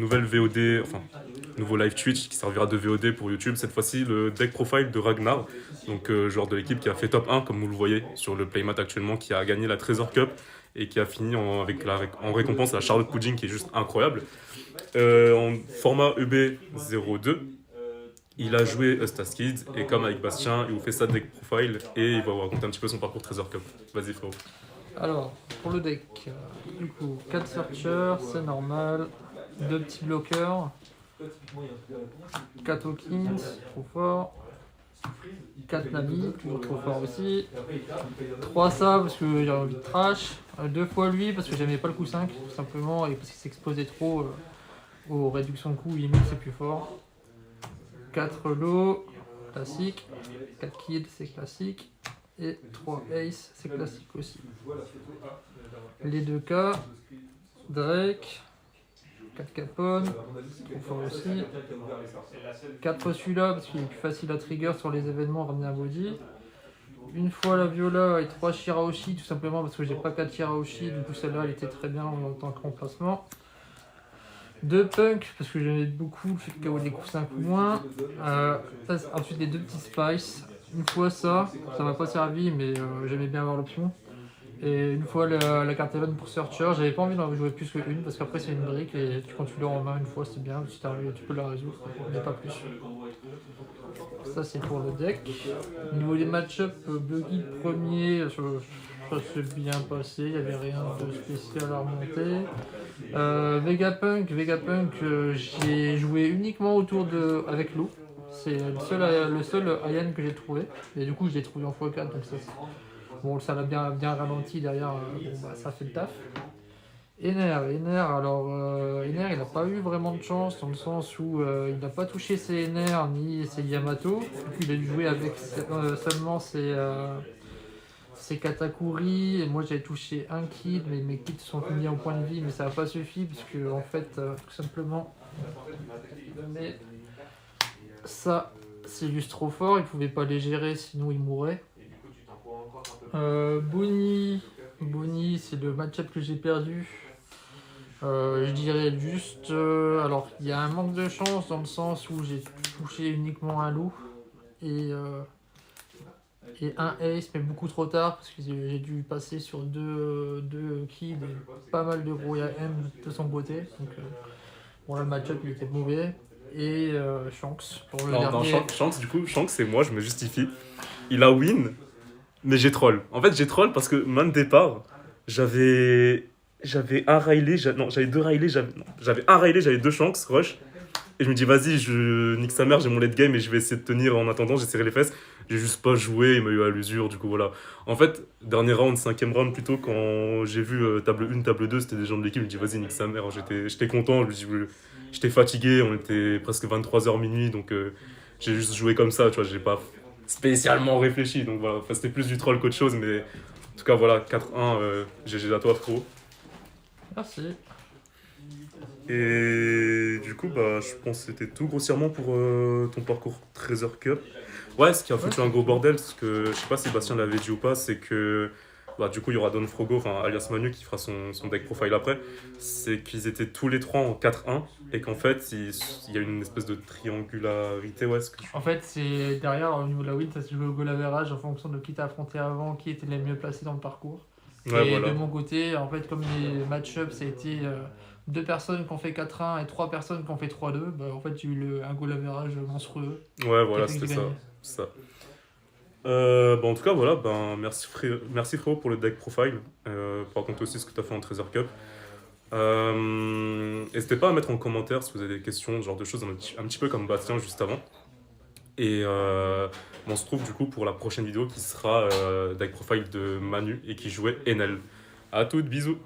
nouvelle VOD, enfin, nouveau live Twitch qui servira de VOD pour YouTube. Cette fois-ci, le deck profile de Ragnar, donc joueur de l'équipe qui a fait top 1, comme vous le voyez sur le playmat actuellement, qui a gagné la Treasure Cup et qui a fini en récompense la Charlotte Pudding qui est juste incroyable. En format EB02, il a joué Eustace Kids et comme avec Bastien, il vous fait sa deck profile et il va vous raconter un petit peu son parcours Treasure Cup. Vas-y frérot. Alors, pour le deck, du coup, 4 searchers, c'est normal. 2 petits bloqueurs. 4 Hawkins, trop fort. 4 Nami, toujours trop fort aussi. 3 ça parce que j'ai envie de trash. 2 fois lui parce que j'aimais pas le coup 5 tout simplement et parce qu'il s'exposait trop aux réductions de coups, limite c'est plus fort. 4 low, classique. 4 kills, c'est classique. Et 3 ace, c'est classique aussi. Les 2 K, Drake, 4 Capone, trop fort aussi. 4 celui-là parce qu'il est plus facile à trigger sur les événements, ramener un body. Une fois la Viola et 3 Shirahoshi, tout simplement parce que j'ai pas 4 Shirahoshi, du coup celle-là elle était très bien en tant que remplacement. 2 Punk parce que j'aimais beaucoup le fait de KO des coups 5 ou moins. Ensuite les 2 petits Spice. Une fois ça m'a pas servi mais j'aimais bien avoir l'option. Et une fois la carte event pour Searcher, j'avais pas envie d'en jouer plus qu'une parce qu'après c'est une brique et quand tu l'as en main une fois c'est bien, si t'arrives tu peux la résoudre, mais pas plus. Ça c'est pour le deck. Au niveau des match-up, Buggy premier, ça s'est bien passé, il n'y avait rien de spécial à remonter. Vegapunk, j'ai joué uniquement avec Lou. C'est le seul Ayan que j'ai trouvé. Et du coup, je l'ai trouvé en x4. Donc ça l'a bien ralenti derrière. Ça fait le taf. Ener, il n'a pas eu vraiment de chance dans le sens où il n'a pas touché ses Ener ni ses Yamato. Du coup, il a dû jouer avec seulement ses Katakuri. Et moi, j'avais touché un kill, mais mes kills sont mis en point de vie, mais ça n'a pas suffi parce que, en fait, tout simplement, mais ça, c'est juste trop fort. Il pouvait pas les gérer, sinon il mourrait. Bonnie, c'est le match-up que j'ai perdu. Je dirais juste... alors, il y a un manque de chance dans le sens où j'ai touché uniquement un loup et un ace, mais beaucoup trop tard parce que j'ai dû passer sur deux kills et pas mal de gros AM de son côté. Donc, bon, le match-up il était mauvais. Et Shanks pour le dernier. Non, Shanks c'est moi, je me justifie. Il a win, mais j'ai troll. En fait, j'ai troll parce que, main de départ, j'avais un Riley, j'avais 2 Riley, j'avais un Riley, j'avais 2 Shanks, rush. Et je me dis, vas-y, je nique sa mère, j'ai mon late game et je vais essayer de tenir en attendant, j'ai serré les fesses. J'ai juste pas joué, il m'a eu à l'usure, du coup voilà. En fait, dernier round, 5ème round plutôt, quand j'ai vu table 1, table 2, c'était des gens de l'équipe, je me dis, vas-y, nique sa mère. J'étais content, j'étais fatigué, on était presque 23h minuit, donc j'ai juste joué comme ça, tu vois, j'ai pas spécialement réfléchi. Donc voilà, enfin, c'était plus du troll qu'autre chose, mais en tout cas, voilà, 4-1, GG à toi, frérot. Merci. Et du coup, je pense que c'était tout grossièrement pour ton parcours Treasure Cup. Ouais, ce qui a foutu un gros bordel, ce que je sais pas si Bastien l'avait dit ou pas, c'est que du coup, il y aura Don Frogo, enfin alias Manu, qui fera son deck profile après. C'est qu'ils étaient tous les trois en 4-1 et qu'en fait, il y a une espèce de triangularité. Ouais, En fait, c'est derrière, au niveau de la win, ça se joue au goal average en fonction de qui t'a affronté avant, qui était les mieux placés dans le parcours. Ouais, et voilà. de mon côté, en fait, comme les match-ups, ça a été 2 personnes qui ont fait 4-1 et 3 personnes qui ont fait 3-2, en fait, j'ai eu un goal average monstrueux. Ouais, voilà, c'était ça. En tout cas, voilà, merci frérot pour le deck profile, pour raconter aussi ce que tu as fait en Treasure Cup. N'hésitez pas à mettre en commentaire si vous avez des questions, ce genre de choses, un petit peu comme Bastien juste avant. Et on se trouve du coup pour la prochaine vidéo qui sera deck profile de Manu et qui jouait Enel. À toutes, bisous.